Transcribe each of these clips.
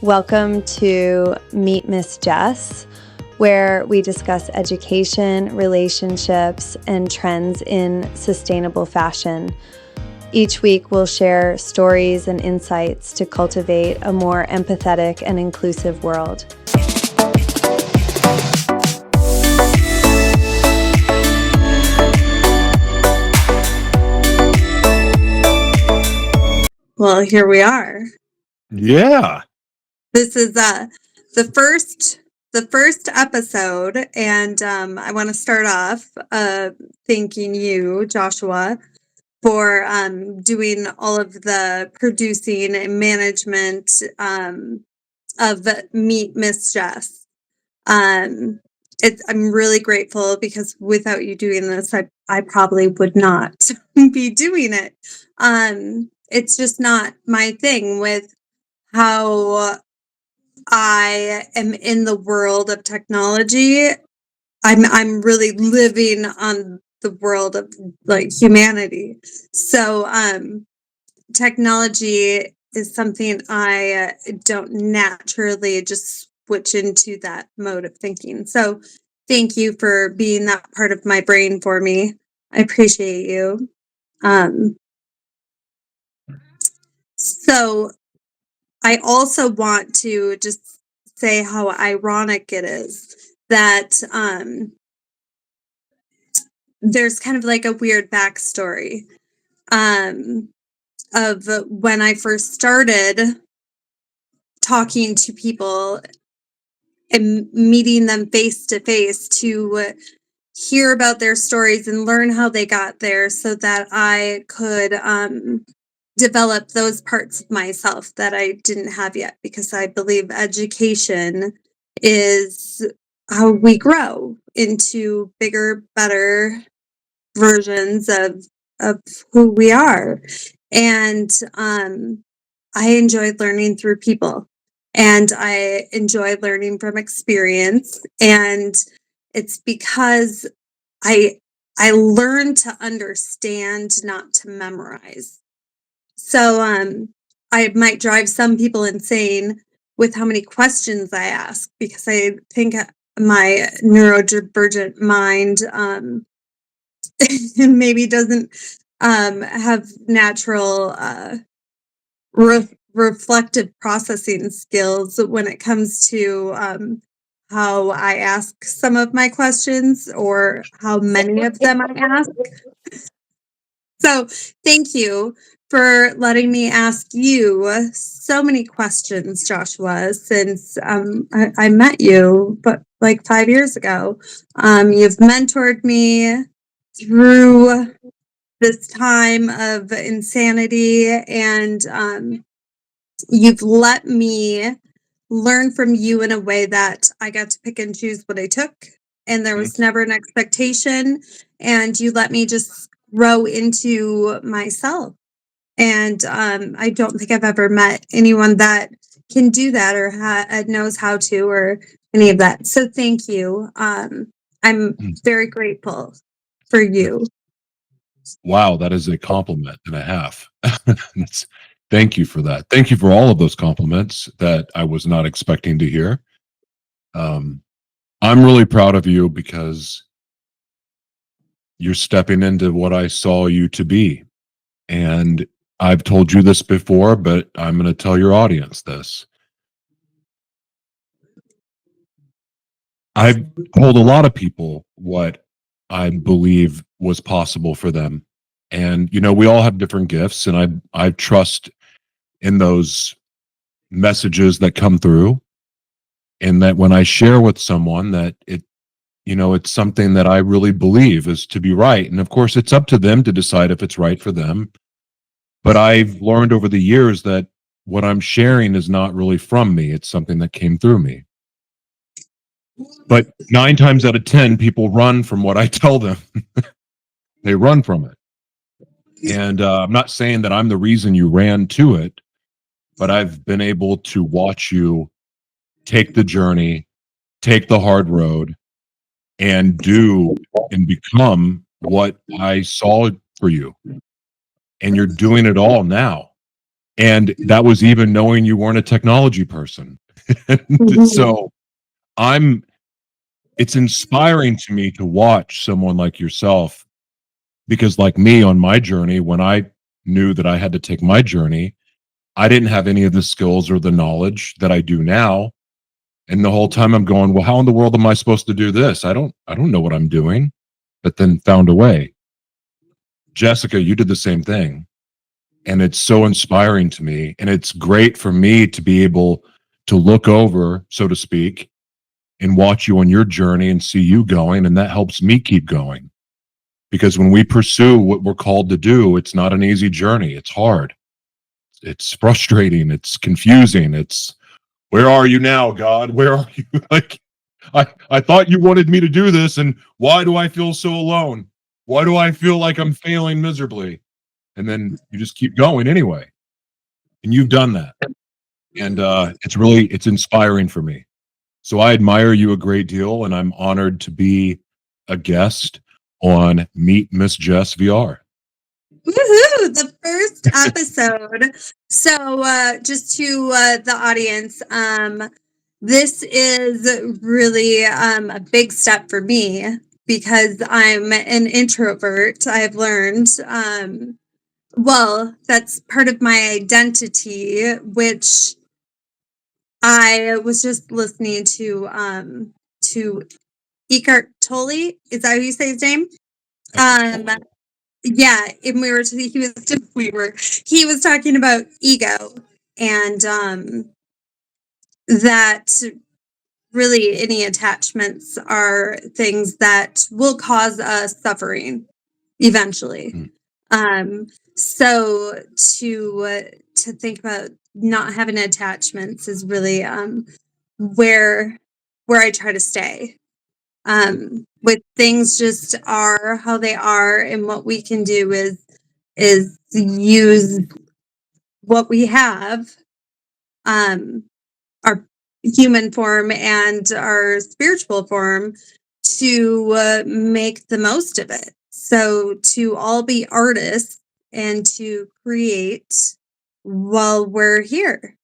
Welcome to Meet Miss Jess, where we discuss education, relationships, and trends in sustainable fashion. Each week, we'll share stories and insights to cultivate a more empathetic and inclusive world. Well, here we are. Yeah. This is the first episode, and I want to start off thanking you, Joshua, for doing all of the producing and management of Meet Miss Jess. I'm really grateful because without you doing this, I probably would not be doing it. It's just not my thing with how I am in the world of technology. I'm really living on the world of like humanity. So technology is something I don't naturally just switch into that mode of thinking. So thank you for being that part of my brain for me. I appreciate you. So I also want to just say how ironic it is that there's kind of like a weird backstory of when I first started talking to people and meeting them face to face to hear about their stories and learn how they got there so that I could develop those parts of myself that I didn't have yet, because I believe education is how we grow into bigger, better versions of who we are. And I enjoyed learning through people, and I enjoy learning from experience. And it's because I learned to understand, not to memorize. So I might drive some people insane with how many questions I ask, because I think my neurodivergent mind maybe doesn't have natural reflective processing skills when it comes to how I ask some of my questions, or how many of them I ask. So thank you for letting me ask you so many questions, Joshua, since I met you, but like 5 years ago. You've mentored me through this time of insanity, and you've let me learn from you in a way that I got to pick and choose what I took, and there was never an expectation, and you let me just grow into myself. And I don't think I've ever met anyone that can do that, or knows how to, or any of that. So thank you. I'm very grateful for you. Wow, that is a compliment and a half. Thank you for that. Thank you for all of those compliments that I was not expecting to hear. I'm really proud of you because you're stepping into what I saw you to be. And I've told you this before, but I'm going to tell your audience this. I've told a lot of people what I believe was possible for them. And, you know, we all have different gifts, and I trust in those messages that come through, and that when I share with someone that it's something that I really believe is to be right. And of course, it's up to them to decide if it's right for them. But I've learned over the years that what I'm sharing is not really from me. It's something that came through me. But 9 times out of 10, people run from what I tell them. They run from it. And I'm not saying that I'm the reason you ran to it, but I've been able to watch you take the journey, take the hard road, and do and become what I saw for you. And you're doing it all now. And that was even knowing you weren't a technology person. So I'm it's inspiring to me to watch someone like yourself, because like me on my journey, when I knew that I had to take my journey, I didn't have any of the skills or the knowledge that I do now. And the whole time I'm going, well, how in the world am I supposed to do this? I don't know what I'm doing, but then found a way. Jessica, you did the same thing. And it's so inspiring to me. And it's great for me to be able to look over, so to speak, and watch you on your journey and see you going. And that helps me keep going. Because when we pursue what we're called to do, it's not an easy journey. It's hard. It's frustrating. It's confusing. It's, where are you now, God? Where are you? Like, I thought you wanted me to do this, and why do I feel so alone? Why do I feel like I'm failing miserably? And then you just keep going anyway. And you've done that. And it's inspiring for me. So I admire you a great deal, and I'm honored to be a guest on Meet Miss Jess VR. Woohoo! The first episode. So, just to the audience, this is really a big step for me because I'm an introvert. I've learned. Well, that's part of my identity, which I was just listening to Eckhart Tolle. Is that how you say his name? Um, yeah, and he was talking about ego, and that really any attachments are things that will cause us suffering eventually. Mm. So to think about not having attachments is really where I try to stay. With things just are how they are, and what we can do is use what we have, um, our human form and our spiritual form, to make the most of it. So to all be artists and to create while we're here.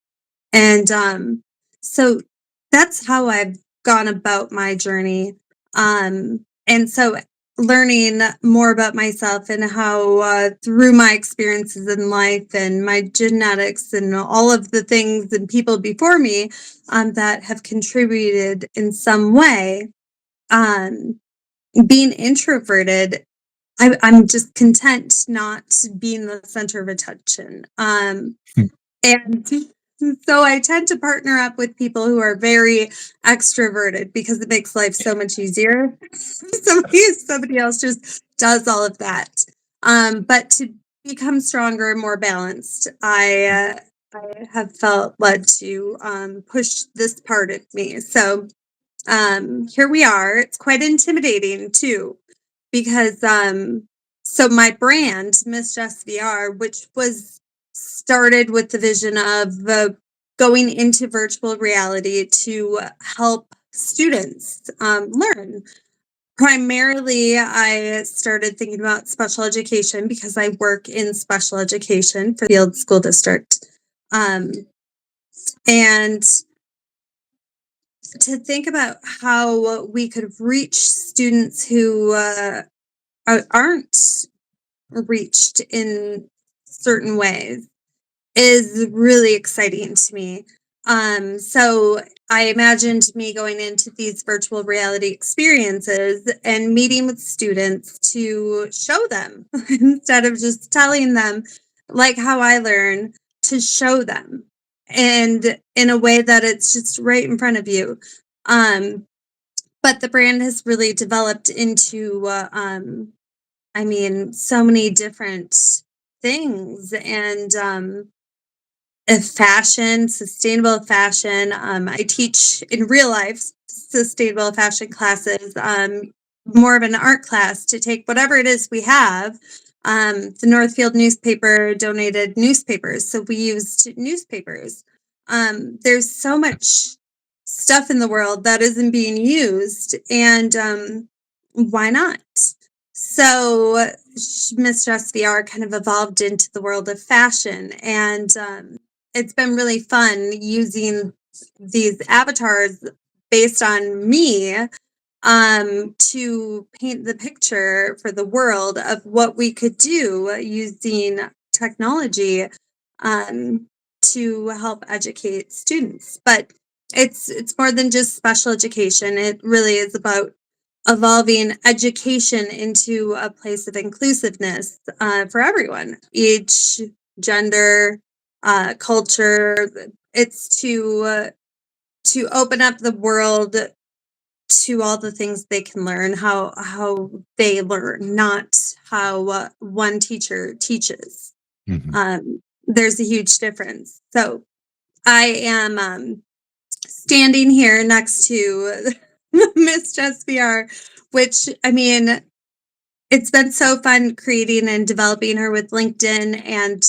And so that's how I've gone about my journey. And so learning more about myself and how through my experiences in life and my genetics and all of the things and people before me that have contributed in some way, um, being introverted, I'm just content not being the center of attention. And so I tend to partner up with people who are very extroverted because it makes life so much easier. Somebody else just does all of that. But to become stronger and more balanced, I have felt led to push this part of me. So here we are. It's quite intimidating too, because so my brand, Miss Jess VR, which was started with the vision of going into virtual reality to help students learn. Primarily, I started thinking about special education because I work in special education for the Field School District. And to think about how we could reach students who aren't reached in certain ways is really exciting to me. So I imagined me going into these virtual reality experiences and meeting with students to show them instead of just telling them, like how I learn, to show them, and in a way that it's just right in front of you. But the brand has really developed into I mean, so many different things, and fashion, sustainable fashion. I teach in real life sustainable fashion classes, more of an art class to take whatever it is we have. The Northfield newspaper donated newspapers, so we used newspapers. There's so much stuff in the world that isn't being used, and why not? So Miss Jess VR kind of evolved into the world of fashion, and it's been really fun using these avatars based on me to paint the picture for the world of what we could do using technology to help educate students. But it's more than just special education. It really is about evolving education into a place of inclusiveness for everyone, each gender, culture. It's to open up the world to all the things they can learn, how they learn, not how one teacher teaches. There's a huge difference. So I am standing here next to Miss Jess VR, which, I mean, it's been so fun creating and developing her with LinkedIn, and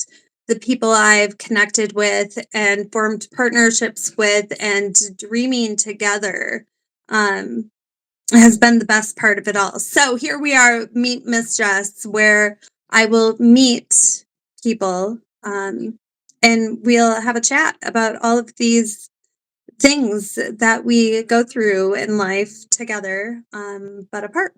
the people I've connected with and formed partnerships with and dreaming together has been the best part of it all. So here we are, Meet Miss Jess, where I will meet people and we'll have a chat about all of these things that we go through in life together, but apart.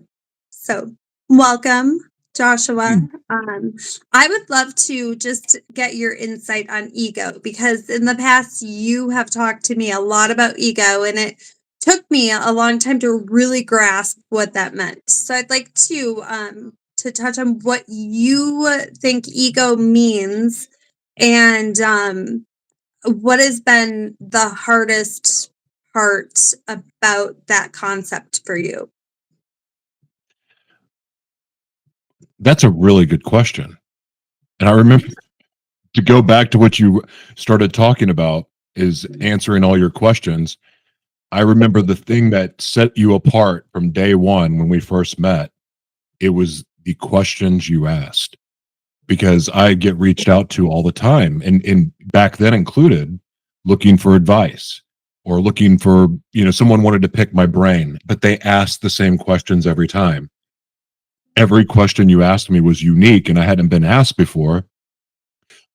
So, welcome, Joshua. I would love to just get your insight on ego, because in the past you have talked to me a lot about ego, and it took me a long time to really grasp what that meant. So, I'd like to touch on what you think ego means, and what has been the hardest part about that concept for you? That's a really good question. And I remember, to go back to what you started talking about, is answering all your questions. I remember the thing that set you apart from day one when we first met. It was the questions you asked, because I get reached out to all the time, and back then included, looking for advice or looking for, someone wanted to pick my brain, but they asked the same questions every time. Every question you asked me was unique and I hadn't been asked before.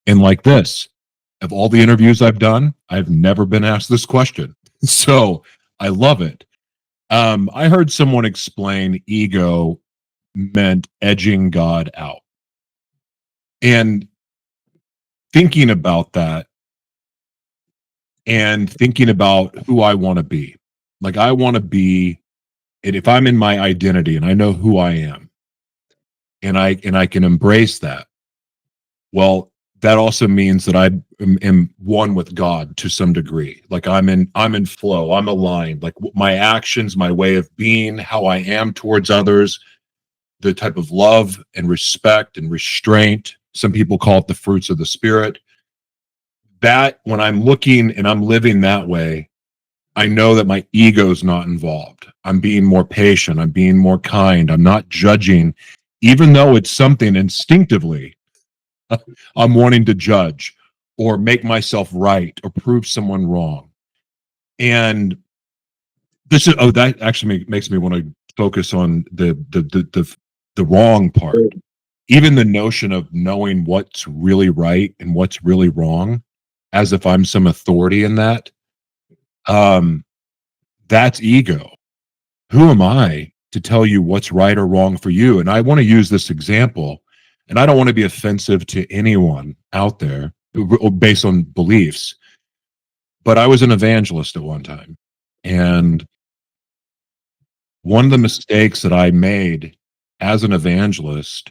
And like this, of all the interviews I've done, I've never been asked this question. So I love it. I heard someone explain ego meant edging God out. And thinking about that, and thinking about who I want to be. Like, I want to be, and if I'm in my identity and I know who I am, and I can embrace that, well, that also means that I am one with God to some degree. Like, I'm in flow, I'm aligned. Like, my actions, my way of being, how I am towards others, the type of love and respect and restraint. Some people call it the fruits of the spirit. That, when I'm looking and I'm living that way, I know that my ego's not involved. I'm being more patient. I'm being more kind. I'm not judging, even though it's something instinctively I'm wanting to judge or make myself right or prove someone wrong. And that actually makes me want to focus on the wrong part. Even the notion of knowing what's really right and what's really wrong, as if I'm some authority in that. That's ego. Who am I to tell you what's right or wrong for you? And I want to use this example, and I don't want to be offensive to anyone out there based on beliefs, but I was an evangelist at one time. And one of the mistakes that I made as an evangelist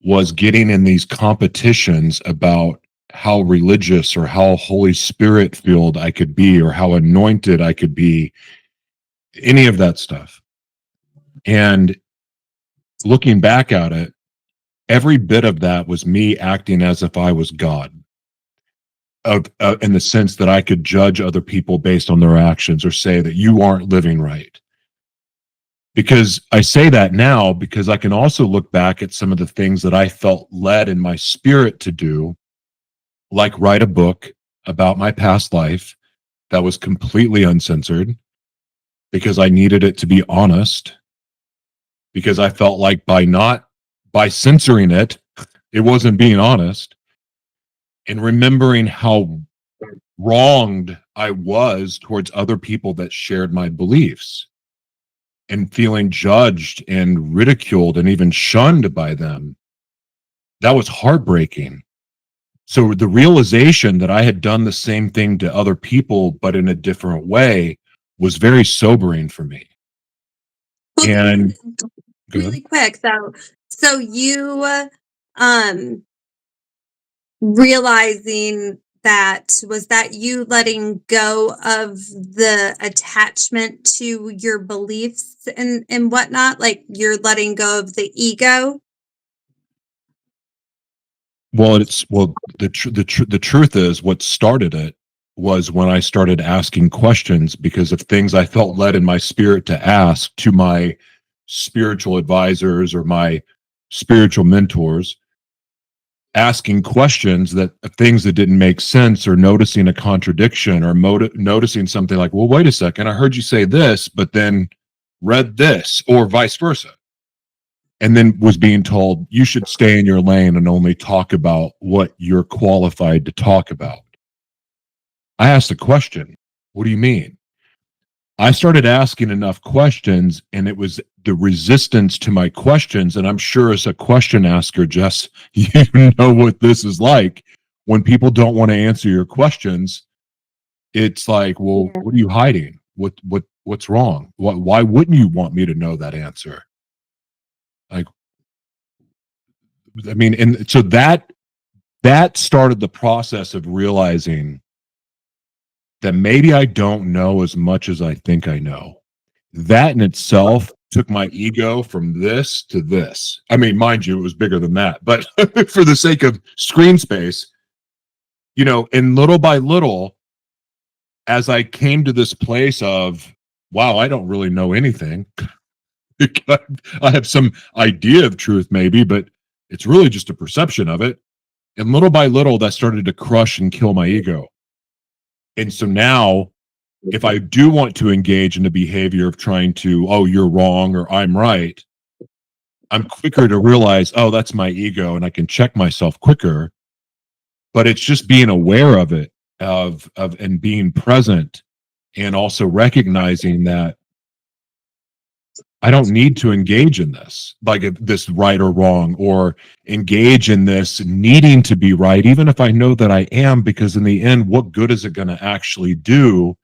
was getting in these competitions about how religious or how Holy Spirit filled I could be, or how anointed I could be, any of that stuff. And looking back at it, every bit of that was me acting as if I was God, in the sense that I could judge other people based on their actions or say that you aren't living right. Because I say that now because I can also look back at some of the things that I felt led in my spirit to do, like write a book about my past life that was completely uncensored because I needed it to be honest. because I felt like by censoring it, it wasn't being honest, and remembering how wronged I was towards other people that shared my beliefs, and feeling judged and ridiculed and even shunned by them. That was heartbreaking. So the realization that I had done the same thing to other people, but in a different way, was very sobering for me. Well, And go ahead. really quick though. So you um realizing that, was that you letting go of the attachment to your beliefs and whatnot? Like you're letting go of the ego? The truth is, what started it was when I started asking questions because of things I felt led in my spirit to ask to my spiritual advisors or my spiritual mentors, asking questions that things that didn't make sense, or noticing a contradiction, or noticing something like, well, wait a second, I heard you say this, but then read this, or vice versa. And then was being told, you should stay in your lane and only talk about what you're qualified to talk about. I asked a question. What do you mean? I started asking enough questions, and it was the resistance to my questions. And I'm sure, as a question asker, Jess, you know what this is like. When people don't want to answer your questions, it's like, well, Yeah. what are you hiding? What's wrong? Why wouldn't you want me to know that answer? Like, I mean, and so that started the process of realizing that maybe I don't know as much as I think I know. That in itself took my ego from this to this. I mean, mind you, it was bigger than that, but for the sake of screen space, and little by little, as I came to this place of, wow, I don't really know anything. I have some idea of truth, maybe, but it's really just a perception of it. And little by little, that started to crush and kill my ego. And so now, if I do want to engage in the behavior of trying to, oh, you're wrong or I'm right, I'm quicker to realize, oh, that's my ego, and I can check myself quicker. But it's just being aware of it, of and being present, and also recognizing that I don't need to engage in this, like this right or wrong, or engage in this needing to be right, even if I know that I am, because in the end, what good is it going to actually do?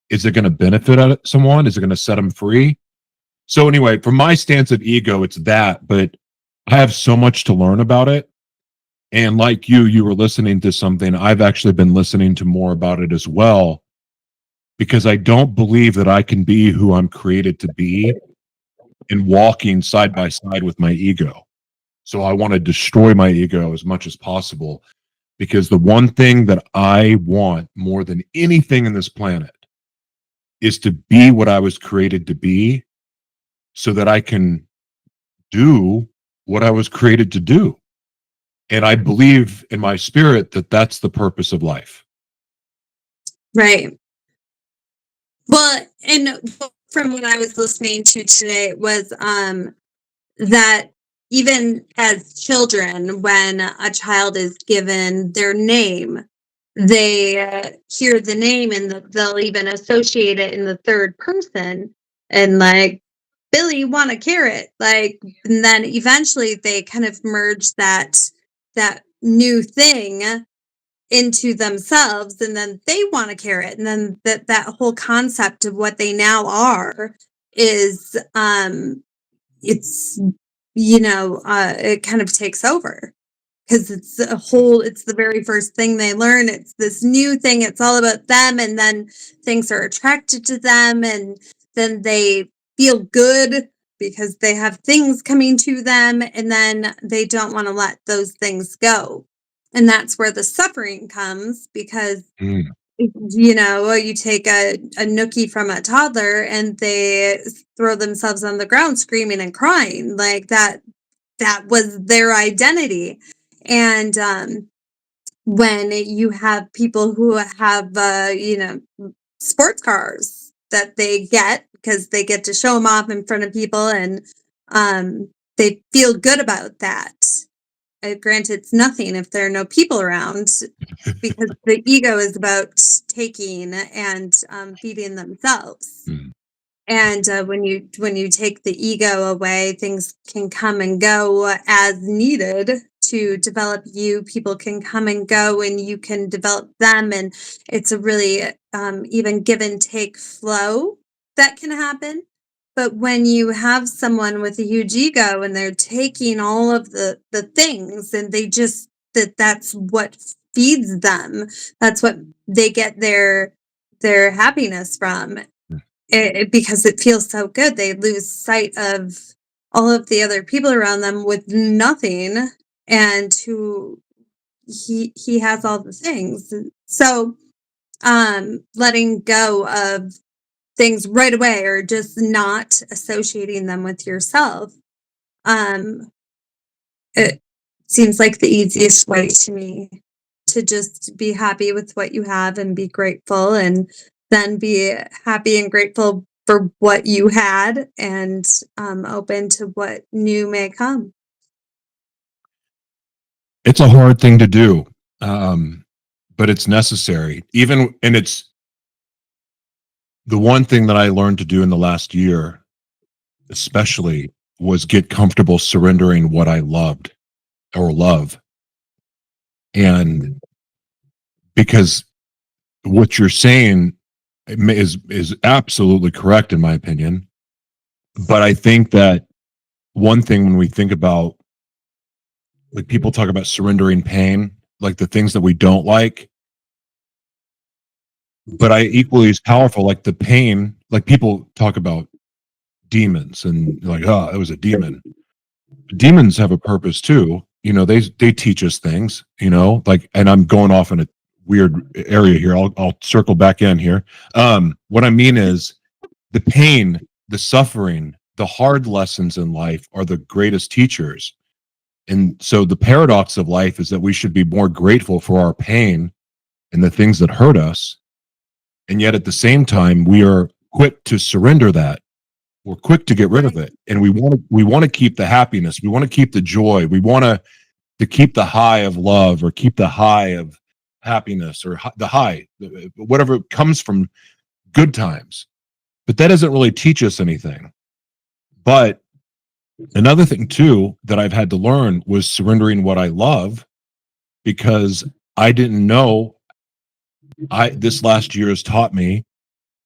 Is it going to benefit someone? Is it going to set them free? So anyway, from my stance of ego, it's that, but I have so much to learn about it. And like you were listening to something, I've actually been listening to more about it as well, because I don't believe that I can be who I'm created to be and walking side by side with my ego. So I want to destroy my ego as much as possible, because the one thing that I want more than anything in this planet is to be what I was created to be, so that I can do what I was created to do. And I believe in my spirit that that's the purpose of life. Right. Well, and from what I was listening to today was that even as children, when a child is given their name, they hear the name and they'll even associate it in the third person, and like, Billy, you want a carrot? Like, and then eventually they kind of merge that new thing into themselves, and then they want a carrot, and then that whole concept of what they now are is it's it kind of takes over, because it's the very first thing they learn. It's this new thing, it's all about them, and then things are attracted to them, and then they feel good because they have things coming to them, and then they don't want to let those things go. And that's where the suffering comes, because Mm. you take a nookie from a toddler and they throw themselves on the ground screaming and crying, like that was their identity. And when you have people who have sports cars that they get because they get to show them off in front of people, and they feel good about that. Granted, it's nothing if there are no people around, because the ego is about taking and feeding themselves. Mm. And when you take the ego away, things can come and go as needed to develop you. People can come and go, and you can develop them. And it's a really even give and take flow that can happen. But when you have someone with a huge ego and they're taking all of the things, and they just that's what feeds them. That's what they get their happiness from, because it feels so good. They lose sight of all of the other people around them with nothing, and who he has all the things. So letting go of things right away, or just not associating them with yourself, um it seems like the easiest way to me, to just be happy with what you have and be grateful, and then be happy and grateful for what you had, and open to what new may come. It's a hard thing to do, um, but it's necessary. Even and it's the one thing that I learned to do in the last year, especially, was get comfortable surrendering what I loved or love. And because what you're saying is absolutely correct in my opinion, but I think that one thing when we think about, like, people talk about surrendering pain, like the things that we don't like, but I equally as powerful, like the pain, like people talk about demons and like, oh, it was a demon. Demons have a purpose too. You know, they teach us things, you know, like, and I'm going off in a weird area here. I'll circle back in here. What I mean is the pain, the suffering, the hard lessons in life are the greatest teachers. And so the paradox of life is that we should be more grateful for our pain and the things that hurt us. And yet at the same time, we are quick to surrender that. We're quick to get rid of it. And we want to keep the happiness. We want to keep the joy. We want to keep the high of love, or keep the high of happiness, or the high, whatever comes from good times. But that doesn't really teach us anything. But another thing too that I've had to learn was surrendering what I love, because I didn't know. I This last year has taught me,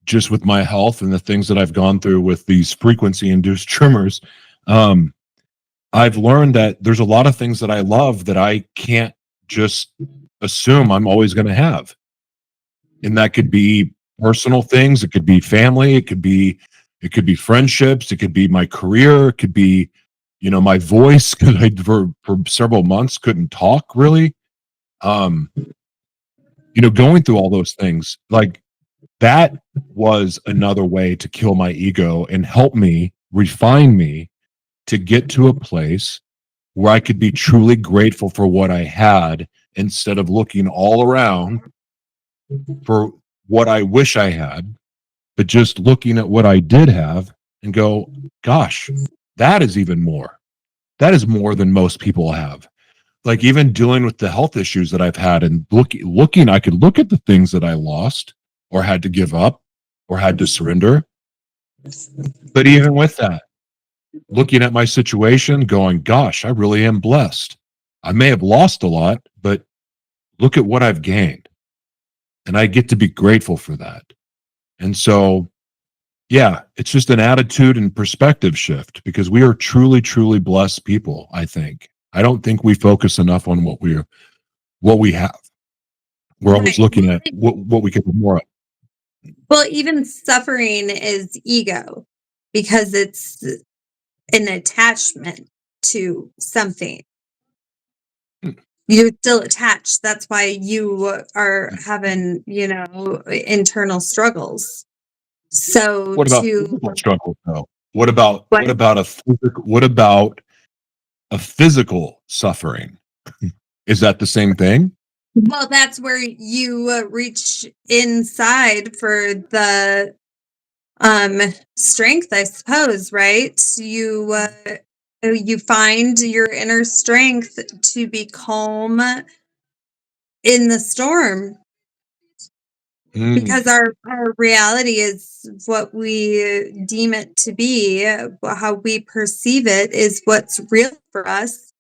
just with my health and the things that I've gone through with these frequency induced tremors. um I've learned that there's a lot of things that I love that I can't just assume I'm always going to have. And that could be personal things, it could be family, it could be friendships, it could be my career, it could be, my voice, because I for several months couldn't talk really. um Going through all those things, like, that was another way to kill my ego and help me refine me to get to a place where I could be truly grateful for what I had, instead of looking all around for what I wish I had, but just looking at what I did have and go, gosh, that is even more. That is more than most people have. Like, even dealing with the health issues that I've had, and looking, I could look at the things that I lost or had to give up or had to surrender. But even with that, looking at my situation, going, gosh, I really am blessed. I may have lost a lot, but look at what I've gained. And I get to be grateful for that. And so, yeah, it's just an attitude and perspective shift, because we are truly, truly blessed people, I think. I don't think we focus enough on what we have. We're always Right. looking at what we can do more of. Well, even suffering is ego, because it's an attachment to something. Hmm. You're still attached. That's why you are having, internal struggles. So What about to physical struggle though? What about what? a physical suffering? Is that the same thing? Well, that's where you reach inside for strength, I suppose, right? You find your inner strength to be calm in the storm, because our reality is what we deem it to be. How we perceive it is what's real for us.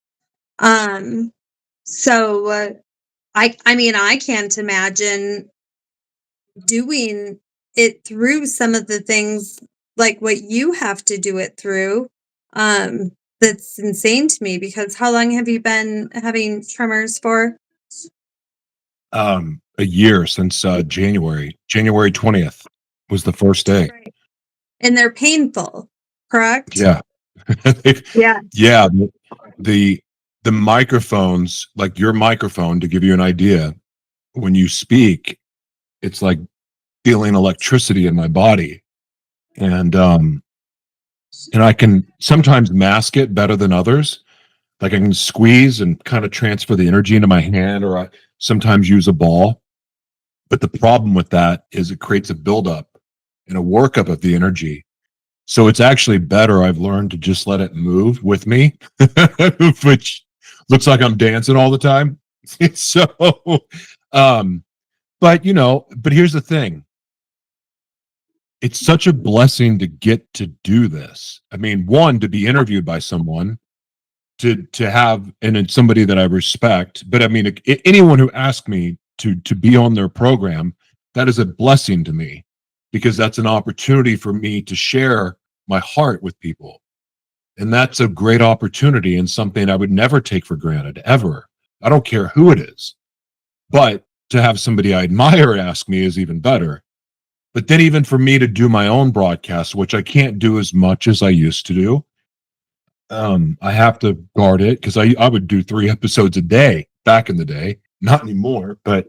So I mean, I can't imagine doing it through some of the things like what you have to do it through. That's insane to me, because how long have you been having tremors for? A year since January 20th was the first day. Right. And they're painful, correct? Yeah. Yeah. Yeah, the the microphones, like your microphone, to give you an idea, when you speak, it's like feeling electricity in my body. And and I can sometimes mask it better than others. Like I can squeeze and kind of transfer the energy into my hand, or I sometimes use a ball. But the problem with that is it creates a buildup and a workup of the energy. So it's actually better. I've learned to just let it move with me, which looks like I'm dancing all the time. So, um, but here's the thing. It's such a blessing to get to do this. I mean, one, to be interviewed by someone, to have, and it's somebody that I respect. But I mean, anyone who asks me to be on their program, that is a blessing to me, because that's an opportunity for me to share my heart with people. And that's a great opportunity and something I would never take for granted, ever. I don't care who it is. But to have somebody I admire ask me is even better. But then, even for me to do my own broadcast, which I can't do as much as I used to do, I have to guard it, because I would do 3 episodes a day back in the day, not anymore. But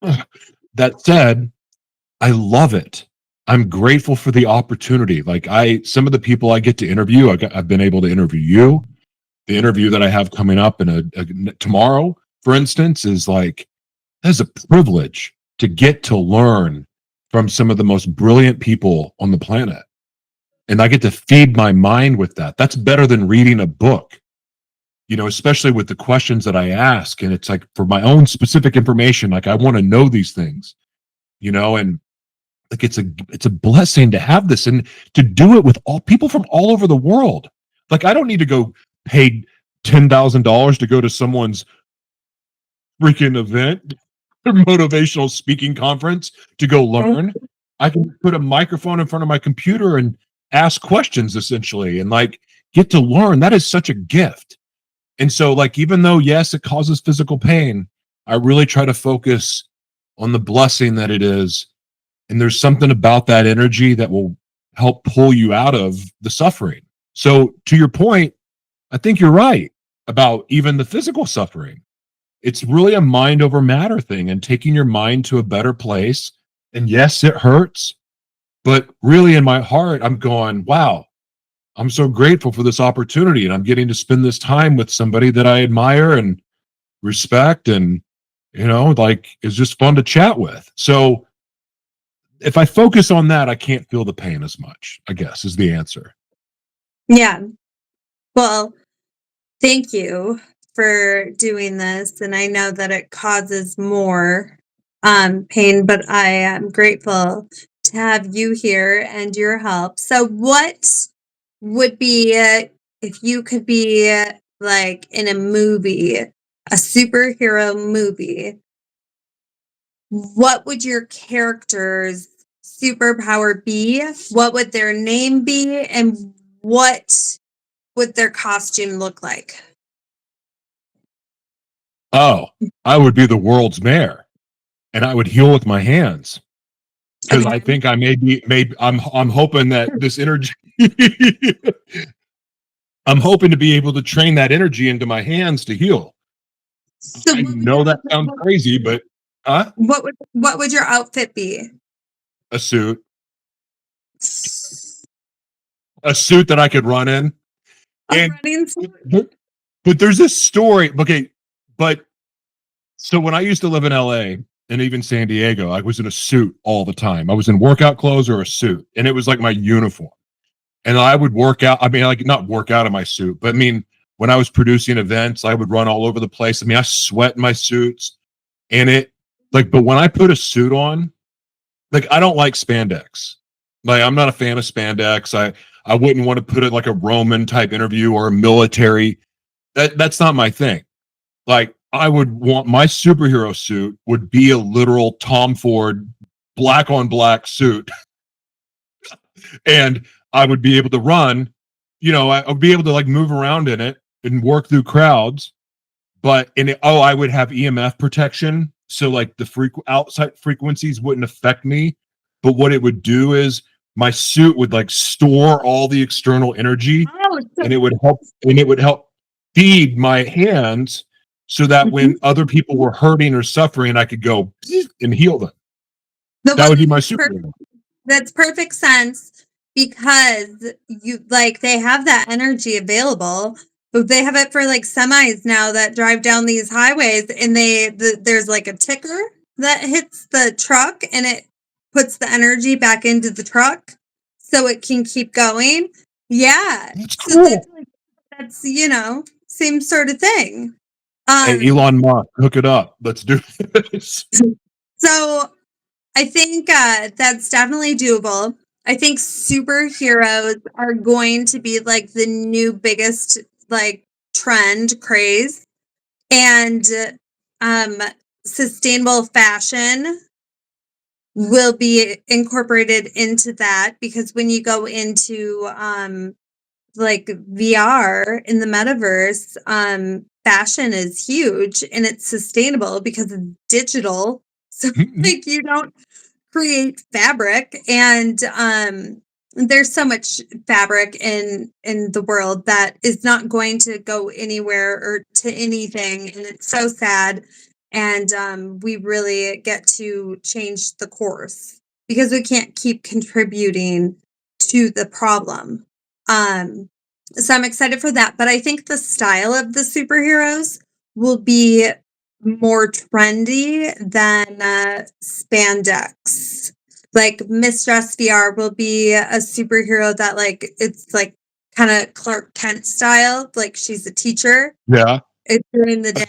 that said, I love it. I'm grateful for the opportunity. Like some of the people I get to interview, I've been able to interview you. The interview that I have coming up in tomorrow, for instance, is like, that's a privilege to get to learn from some of the most brilliant people on the planet. And I get to feed my mind with that. That's better than reading a book, especially with the questions that I ask. And it's like for my own specific information, like I want to know these things, and like it's a blessing to have this and to do it with all people from all over the world. Like I don't need to go pay $10,000 to go to someone's freaking event or motivational speaking conference to go learn. I can put a microphone in front of my computer and ask questions, essentially, and like get to learn. That is such a gift. And so, like, even though, yes, it causes physical pain, I really try to focus on the blessing that it is. And there's something about that energy that will help pull you out of the suffering. So, to your point, I think you're right about even the physical suffering. It's really a mind over matter thing, and taking your mind to a better place. And yes, it hurts, but really in my heart, I'm going, wow, I'm so grateful for this opportunity. And I'm getting to spend this time with somebody that I admire and respect. And, like, it's just fun to chat with. So if I focus on that, I can't feel the pain as much, I guess, is the answer. Yeah. Well, thank you for doing this. And I know that it causes more pain, but I am grateful to have you here and your help. So, what would be, if you could be like in a movie, a superhero movie, what would your character's superpower be? What would their name be? And what would their costume look like? Oh, I would be the world's mayor, and I would heal with my hands, because I Okay. think I maybe I'm hoping that this energy I'm hoping to be able to train that energy into my hands to heal. So I what would your know that sounds crazy, but what would your outfit be? a suit, a suit that I could run in. A And running suit? but, but there's this story. Okay, but so when I used to live in LA, and even San Diego, I was in a suit all the time. I was in workout clothes or a suit, and it was like my uniform. And I would work out. I mean, like not work out in my suit, but I mean, when I was producing events, I would run all over the place. I mean, I sweat in my suits, and it like, but when I put a suit on, like I don't like spandex. Like I'm not a fan of spandex. I wouldn't want to put it like a Roman type interview or a military. That's not my thing. Like I would want my superhero suit would be a literal Tom Ford black on black suit, and I would be able to run. I would be able to like move around in it and work through crowds. But I would have EMF protection, so like the outside frequencies wouldn't affect me. But what it would do is my suit would like store all the external energy, Oh, so, and it would help feed my hands so that when other people were hurting or suffering, I could go and heal them. That would be my superhero. That's perfect sense, because they have that energy available, but they have it for like semis now that drive down these highways, and there's like a ticker that hits the truck, and it puts the energy back into the truck so it can keep going. Yeah. That's So cool. that's same sort of thing. Hey, Elon Musk, hook it up. Let's do this. So I think that's definitely doable. I think superheroes are going to be like the new biggest like trend craze, and sustainable fashion will be incorporated into that, because when you go into like VR in the metaverse, fashion is huge and it's sustainable because it's digital. So like you don't create fabric, and there's so much fabric in the world that is not going to go anywhere or to anything, and it's so sad. And we really get to change the course, because we can't keep contributing to the problem. So I'm excited for that, but I think the style of the superheroes will be more trendy than spandex. Like Miss Jess VR will be a superhero that like it's like kind of Clark Kent style, like she's a teacher. Yeah. It's during the day,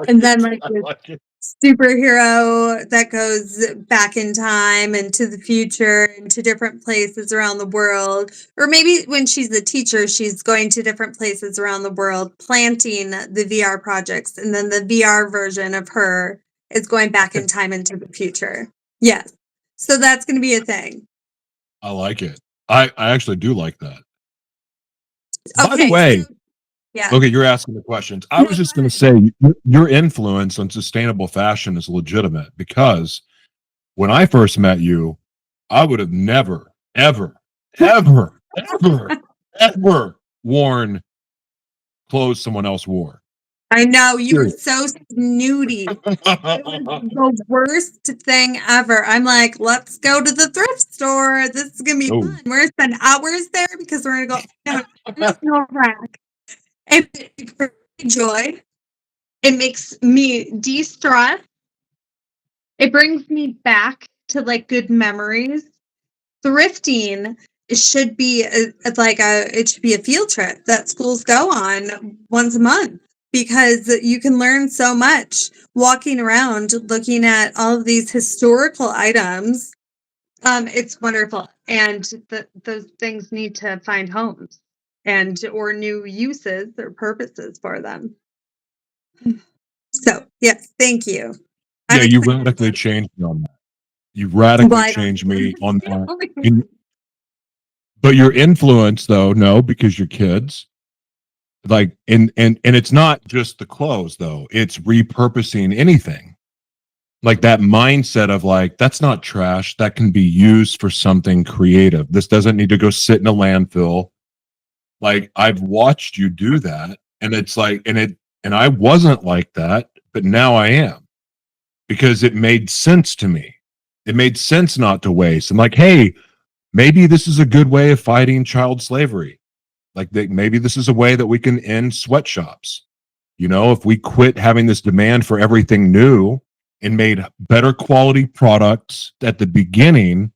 and then like this superhero that goes back in time and to the future and to different places around the world. Or maybe when she's a teacher, she's going to different places around the world, planting the VR projects. And then the VR version of her is going back in time into the future. Yes. So that's going to be a thing. I like it. I actually do like that. By the Okay. way, So, yeah. okay, you're asking the questions. I was just going to say your influence on sustainable fashion is legitimate, because when I first met you, I would have never, ever, ever, ever, ever worn clothes someone else wore. I know, you were so snooty. It was the worst thing ever. I'm like, let's go to the thrift store. This is gonna be fun. We're gonna spend hours there because we're gonna go no rack. And it brings me joy. It makes me de-stress. It brings me back to like good memories. Thrifting should be it should be a field trip that schools go on once a month, because you can learn so much walking around looking at all of these historical items. It's wonderful, and those things need to find homes or new uses or purposes for them. So yes, thank you. Yeah, you radically changed me on that. You radically changed me on that. But your influence, though, no, because you're kids. Like, and it's not just the clothes, though. It's repurposing anything. Like that mindset of like, that's not trash. That can be used for something creative. This doesn't need to go sit in a landfill. Like I've watched you do that, and it's like, and I wasn't like that, but now I am, because it made sense to me. It made sense not to waste. I'm like, hey, maybe this is a good way of fighting child slavery. Like maybe this is a way that we can end sweatshops. You know, if we quit having this demand for everything new and made better quality products at the beginning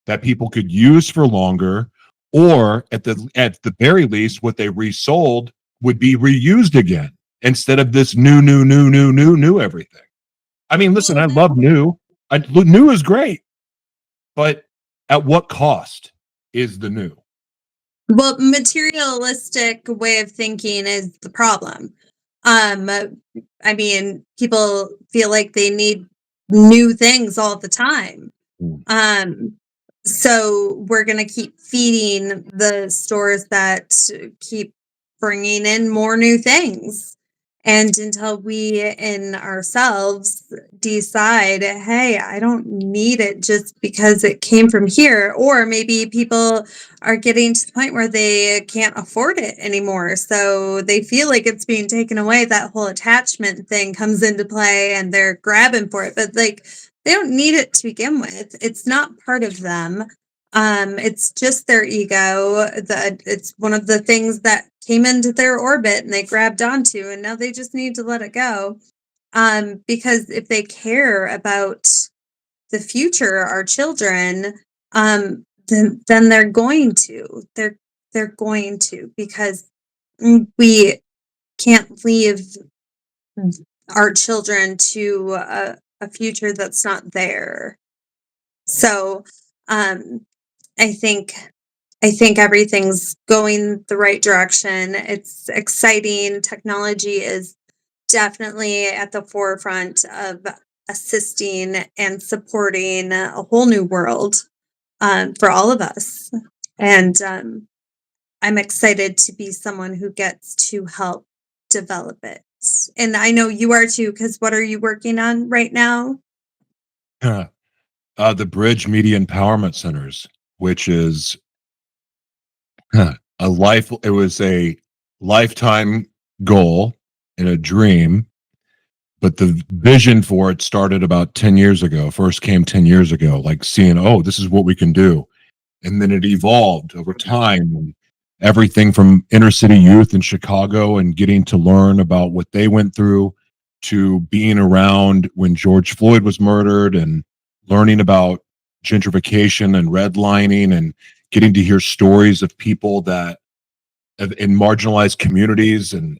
that people could use for longer, or at the very least, what they resold would be reused again instead of this new everything. I mean, listen, Well, I love new. New is great, but at what cost is the new? well, materialistic way of thinking is the problem. Um, I mean, people feel like they need new things all the time. Mm. Um, so we're going to keep feeding the stores that keep bringing in more new things. And until we in ourselves decide, hey, I don't need it just because it came from here. Or maybe people are getting to the point where they can't afford it anymore. So they feel like it's being taken away. That whole attachment thing comes into play and they're grabbing for it. But like, they don't need it to begin with. It's not part of them. It's just their ego. That it's one of the things that came into their orbit and they grabbed onto, and now they just need to let it go. Because if they care about the future, our children, then they're going to. They're going to, because we can't leave our children to a future that's not there. So, um, I think I think everything's going the right direction. It's exciting. Technology is definitely at the forefront of assisting and supporting a whole new world, for all of us. And I'm excited to be someone who gets to help develop it. And I know you are too, because what are you working on right now? The Bridge Media Empowerment Centers, which is a life. It was a lifetime goal and a dream, but the vision for it started about 10 years ago. First came 10 years ago, like seeing, oh, this is what we can do. And then it evolved over time. And everything from inner city youth in Chicago and getting to learn about what they went through, to being around when George Floyd was murdered and learning about gentrification and redlining, and getting to hear stories of people that in marginalized communities. And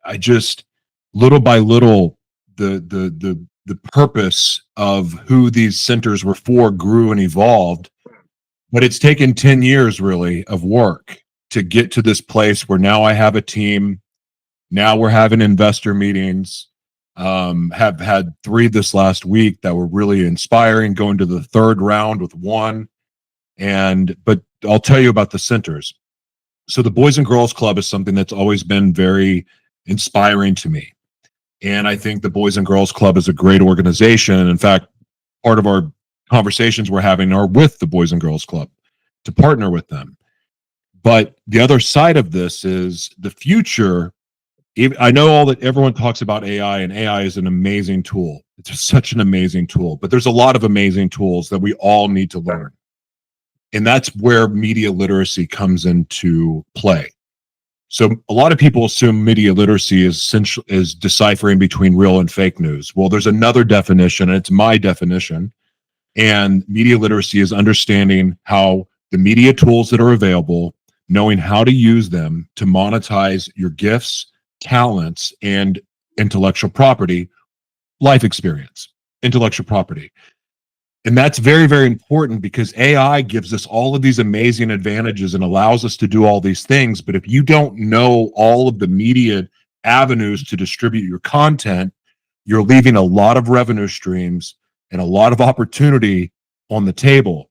I just, little by little, the purpose of who these centers were for grew and evolved. But it's taken 10 years really of work to get to this place where now I have a team. Now we're having investor meetings. Have had 3 this last week that were really inspiring, going to the third round with one. And but I'll tell you about the centers. So the Boys and Girls Club is something that's always been very inspiring to me. And I think the Boys and Girls Club is a great organization. And in fact, part of our conversations we're having are with the Boys and Girls Club to partner with them. But the other side of this is the future. I know all that everyone talks about AI, and AI is an amazing tool. It's such an amazing tool, but there's a lot of amazing tools that we all need to learn. And that's where media literacy comes into play. So a lot of people assume media literacy is essential, is deciphering between real and fake news. Well, there's another definition, and it's my definition. And media literacy is understanding how the media tools that are available, knowing how to use them to monetize your gifts, talents, and intellectual property, life experience, intellectual property. And that's very, very important, because AI gives us all of these amazing advantages and allows us to do all these things. But if you don't know all of the media avenues to distribute your content, you're leaving a lot of revenue streams and a lot of opportunity on the table.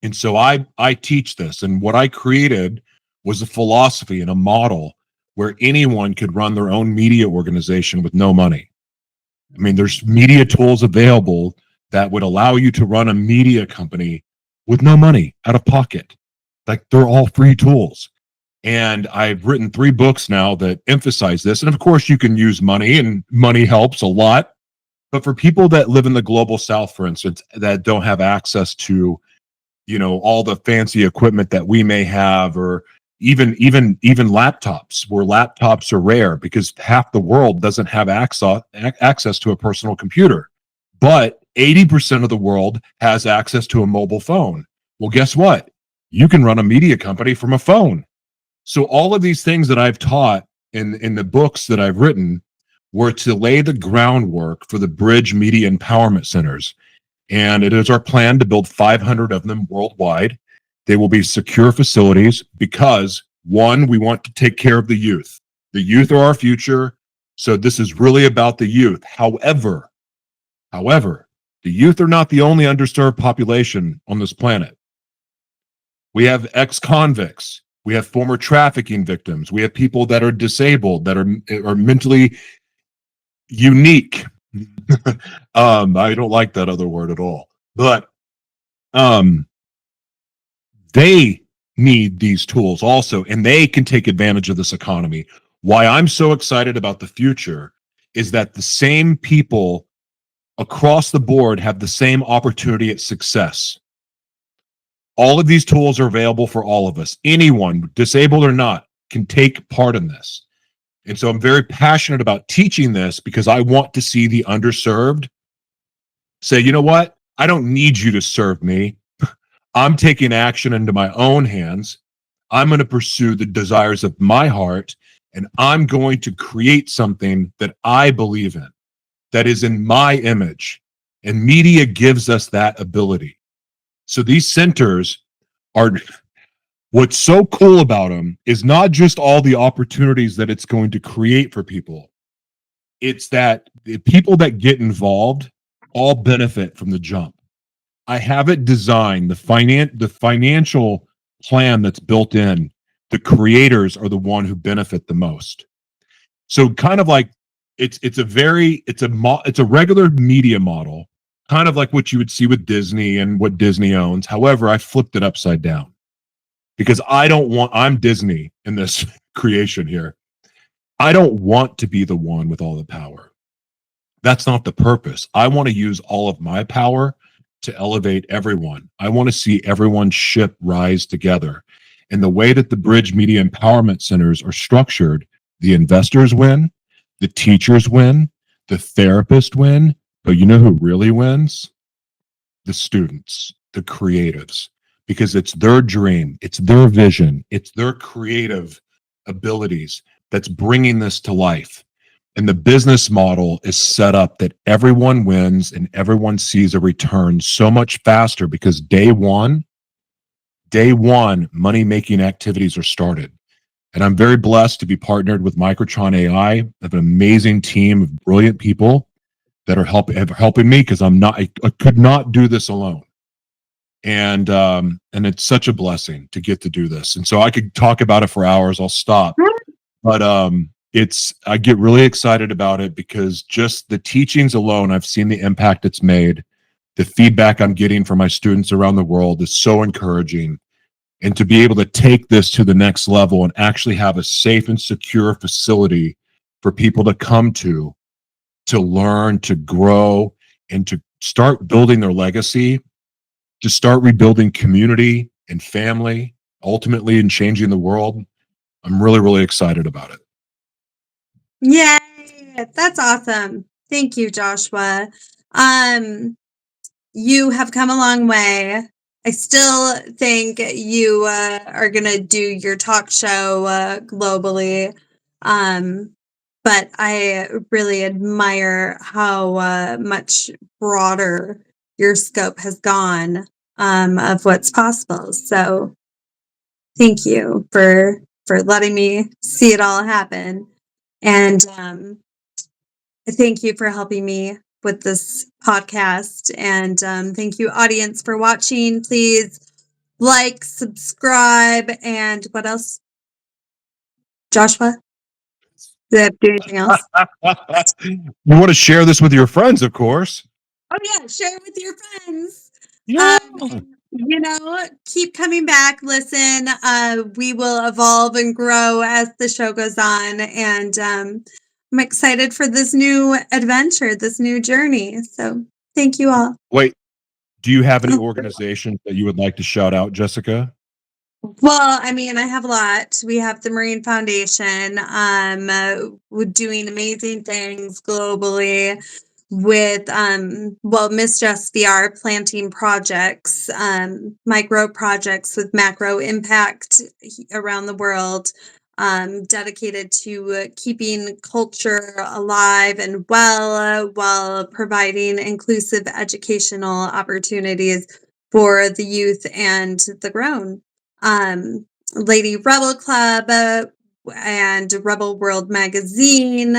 And so I teach this. And what I created was a philosophy and a model where anyone could run their own media organization with no money. I mean, there's media tools available that would allow you to run a media company with no money out of pocket. Like, they're all free tools. And I've written 3 books now that emphasize this. And of course, you can use money, and money helps a lot. But for people that live in the global south, for instance, that don't have access to, all the fancy equipment that we may have, or even laptops, where laptops are rare because half the world doesn't have access to a personal computer, but 80% of the world has access to a mobile phone. Well, guess what? You can run a media company from a phone. So all of these things that I've taught in the books that I've written were to lay the groundwork for the Bridge Media Empowerment Centers. And it is our plan to build 500 of them worldwide. They will be secure facilities because, one, we want to take care of the youth. The youth are our future. So this is really about the youth. However, the youth are not the only underserved population on this planet. We have ex-convicts. We have former trafficking victims. We have people that are disabled, that are mentally unique. I don't like that other word at all. But they need these tools also, and they can take advantage of this economy. Why I'm so excited about the future is that the same people across the board have the same opportunity at success. All of these tools are available for all of us. Anyone, disabled or not, can take part in this. And so I'm very passionate about teaching this because I want to see the underserved say, you know what? I don't need you to serve me. I'm taking action into my own hands. I'm going to pursue the desires of my heart, and I'm going to create something that I believe in, that is in my image. And media gives us that ability. So these centers are, what's so cool about them is not just all the opportunities that it's going to create for people. It's that the people that get involved all benefit from the jump. I have it designed, the financial plan that's built in, the creators are the one who benefit the most. So kind of like it's a regular media model, kind of like what you would see with Disney and what Disney owns. However, I flipped it upside down because I'm Disney in this creation here. I don't want to be the one with all the power. That's not the purpose. I want to use all of my power to elevate everyone. I want to see everyone's ship rise together. And the way that the Bridge Media Empowerment Centers are structured, the investors win, the teachers win, the therapists win, but you know who really wins? The students, the creatives, because it's their dream, it's their vision, it's their creative abilities that's bringing this to life. And the business model is set up that everyone wins and everyone sees a return so much faster because day one, money-making activities are started. And I'm very blessed to be partnered with Microtron AI. I have an amazing team of brilliant people that are helping me because I could not do this alone. And it's such a blessing to get to do this. And so I could talk about it for hours. I'll stop. But I get really excited about it because just the teachings alone, I've seen the impact it's made. The feedback I'm getting from my students around the world is so encouraging. And to be able to take this to the next level and actually have a safe and secure facility for people to come to learn, to grow, and to start building their legacy, to start rebuilding community and family, ultimately, and changing the world. I'm really, really excited about it. Yay! That's awesome. Thank you, Joshua. You have come a long way. I still think you are going to do your talk show globally. But I really admire how much broader your scope has gone of what's possible. So thank you for letting me see it all happen. And thank you for helping me with this podcast. And thank you, audience, for watching. Please like, subscribe, and what else? Joshua? Do I have to do anything else? You want to share this with your friends, of course. Oh, yeah. Share it with your friends. Yeah. Keep coming back. Listen, we will evolve and grow as the show goes on. And I'm excited for this new adventure, this new journey. So thank you all. Wait, do you have any organizations that you would like to shout out, Jessica? Well, I mean, I have a lot. We have the Marine Foundation, we're doing amazing things globally with, well, Miss Jess VR planting projects, micro projects with macro impact around the world, dedicated to keeping culture alive and well, while providing inclusive educational opportunities for the youth and the grown. Lady Rebel Club, and Rebel World Magazine,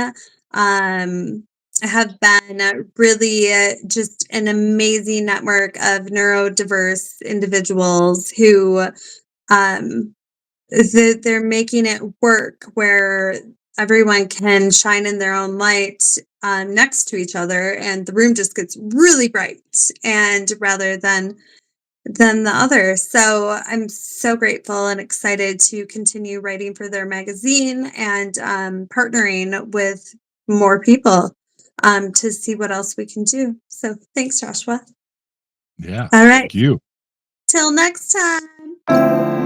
have been really just an amazing network of neurodiverse individuals who, um, they're making it work where everyone can shine in their own light, next to each other, and the room just gets really bright, and rather than the other. So I'm so grateful and excited to continue writing for their magazine and, partnering with more people, to see what else we can do. So thanks, Joshua. Yeah. All right. Thank you. Till next time.